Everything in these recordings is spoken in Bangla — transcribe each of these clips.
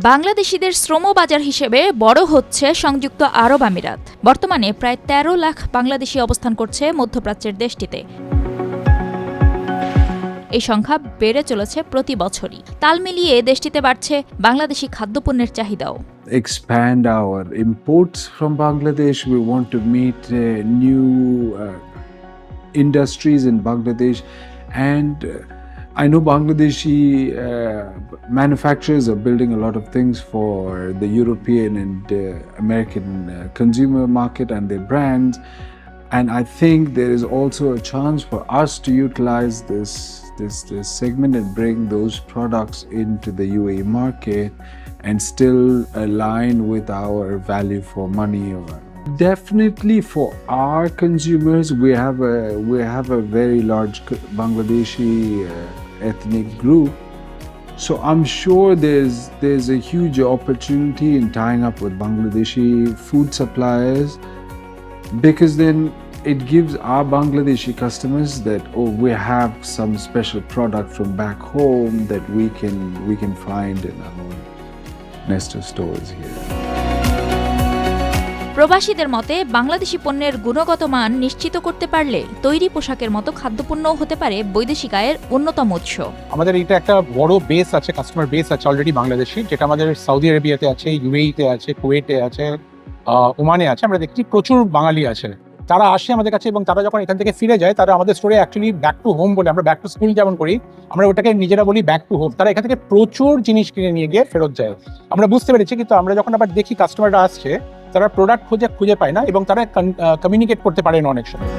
বাংলাদেশিদের শ্রমবাজার হিসেবে বড় হচ্ছে সংযুক্ত আরব আমিরাত। বর্তমানে প্রায় ১৩ লাখ বাংলাদেশি অবস্থান করছে মধ্যপ্রাচ্যের দেশটিতে। এই সংখ্যা বেড়ে চলেছে প্রতি বছরই। তাল মিলিয়ে দেশটিতে বাড়ছে বাংলাদেশি খাদ্যপণ্যের চাহিদাও। Expand our imports from Bangladesh. We want to meet new industries in Bangladesh, and I know Bangladeshi manufacturers are building a lot of things for the European and American consumer market and their brands. And I think there is also a chance for us to utilize this segment and bring those products into the UAE market and still align with our value for money. Definitely for our consumers, we have a very large Bangladeshi ethnic group. So I'm sure there's a huge opportunity in tying up with Bangladeshi food suppliers, because then it gives our Bangladeshi customers that, oh, we have some special product from back home that we can find in our Nestor stores here. প্রবাসীদের মতে বাংলাদেশি পণ্যের গুণগত মান নিশ্চিত করতে পারলে তৈরি পোশাকের মতো খাদ্যপণ্যও হতে পারে বৈদেশিক আয়ের অন্যতম উৎস। আমাদের এটা একটা বড় বেস আছে, কাস্টমার বেস আছে অলরেডি বাংলাদেশি, যেটা আমাদের সৌদি আরবিয়াতে আছে, ইউএইতে আছে, কুয়েটে আছে, ওমানে আছে। আমরা দেখছি প্রচুর বাঙালি আছে, তারা আসে আমাদের কাছে, এবং তারা যখন এখান থেকে ফিরে যায় তারা আমাদের স্টোরে অ্যাকচুয়ালি ব্যাক টু হোম বলে, আমরা ব্যাক টু স্কুল যেমন করি, আমরা ওটাকে নিজেরা বলি ব্যাক টু হোম। তারা এখান থেকে প্রচুর জিনিস কিনে নিয়ে গিয়ে ফেরত যায়। আমরা বুঝতে পেরেছি, কিন্তু আমরা যখন আবার দেখি কাস্টমাররা আসছে, তারা প্রোডাক্ট খুঁজে পায় না এবং তারা কমিউনিকেট করতে পারে না অনেক সময়।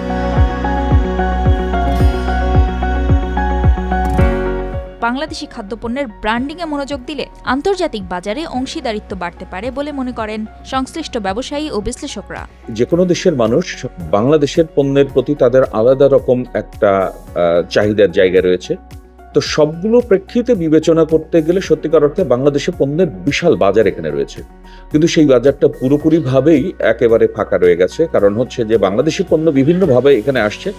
বাংলাদেশি খাদ্যপণ্যের ব্র্যান্ডিংয়ে মনোযোগ দিলে আন্তর্জাতিক বাজারে অংশীদারিত্ব বাড়তে পারে বলে মনে করেন সংশ্লিষ্ট ব্যবসায়ী ও বিশ্লেষকরা। যে কোনো দেশের মানুষ বাংলাদেশের পণ্যের প্রতি তাদের আলাদা রকম একটা চাহিদার জায়গা রয়েছে। তো সবগুলো প্রেক্ষিতে বিবেচনা করতে গেলে সত্যিকার অর্থে বাংলাদেশের পণ্যের বিশাল বাজার এখানে রয়েছে, কিন্তু সেই বাজারটা পুরোপুরিভাবেই একেবারে ফাঁকা রয়ে গেছে। কারণ হচ্ছে যে বাংলাদেশি পণ্য বিভিন্নভাবে এখানে আসছে,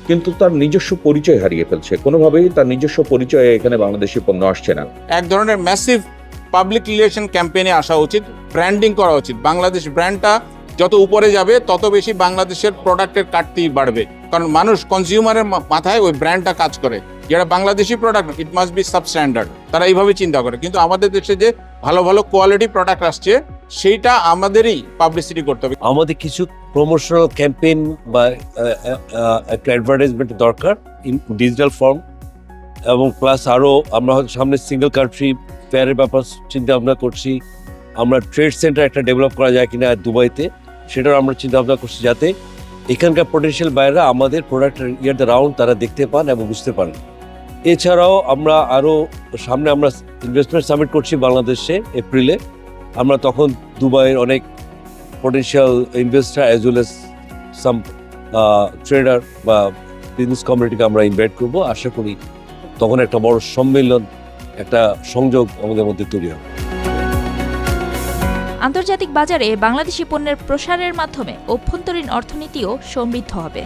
কিন্তু তার নিজস্ব পরিচয় হারিয়ে ফেলছে। কোনোভাবেই তার নিজস্ব পরিচয়ে এখানে বাংলাদেশি পণ্য আসছে না। এক ধরনের ম্যাসিভ পাবলিক রিলেশন ক্যাম্পেইনে আসা উচিত, ব্র্যান্ডিং করা উচিত। বাংলাদেশ ব্র্যান্ডটা যত উপরে যাবে তত বেশি বাংলাদেশের প্রোডাক্টের কাটতি বাড়বে, কারণ মানুষ কনজিউমারের মাথায় ওই ব্র্যান্ডটা কাজ করে, যেটা Bangladeshi product it must be substandard, তারা এইভাবে চিন্তা করে। কিন্তু আমাদের দেশে যে ভালো ভালো কোয়ালিটি প্রোডাক্ট আসছে সেইটা আমাদেরই পাবলিসিটি করতে হবে। আমাদের কিছু প্রমোশনাল ক্যাম্পেইন বা একটা অ্যাডভার্টাইজমেন্ট দরকার ইন ডিজিটাল ফর্ম, এবং প্লাস আরও আমরা হয়তো সামনে সিঙ্গেল কান্ট্রি ফেয়ারের ব্যাপার চিন্তা ভাবনা করছি। আমরা ট্রেড সেন্টার একটা ডেভেলপ করা যায় কিনা দুবাইতে, সেটাও আমরা চিন্তা ভাবনা করছি, যাতে এখানকার পটেনশিয়াল বাইরেরা আমাদের প্রোডাক্ট ইয়ার দ্য রাউন্ড তারা দেখতে পান এবং বুঝতে পারেন। এছাড়াও আমরা আরও সামনে আমরা ইনভেস্টমেন্ট সামিট করছি বাংলাদেশে এপ্রিলে। আমরা তখন দুবাইয়ের অনেক potential investor as well as some trader বা বিজনেস কমিউনিটিকে আমরা ইনভাইট করবো। আশা করি তখন একটা বড় সম্মেলন, একটা সংযোগ আমাদের মধ্যে তৈরি হবে। আন্তর্জাতিক বাজারে বাংলাদেশি পণ্যের প্রসারের মাধ্যমে অভ্যন্তরীণ অর্থনীতিও সমৃদ্ধ হবে।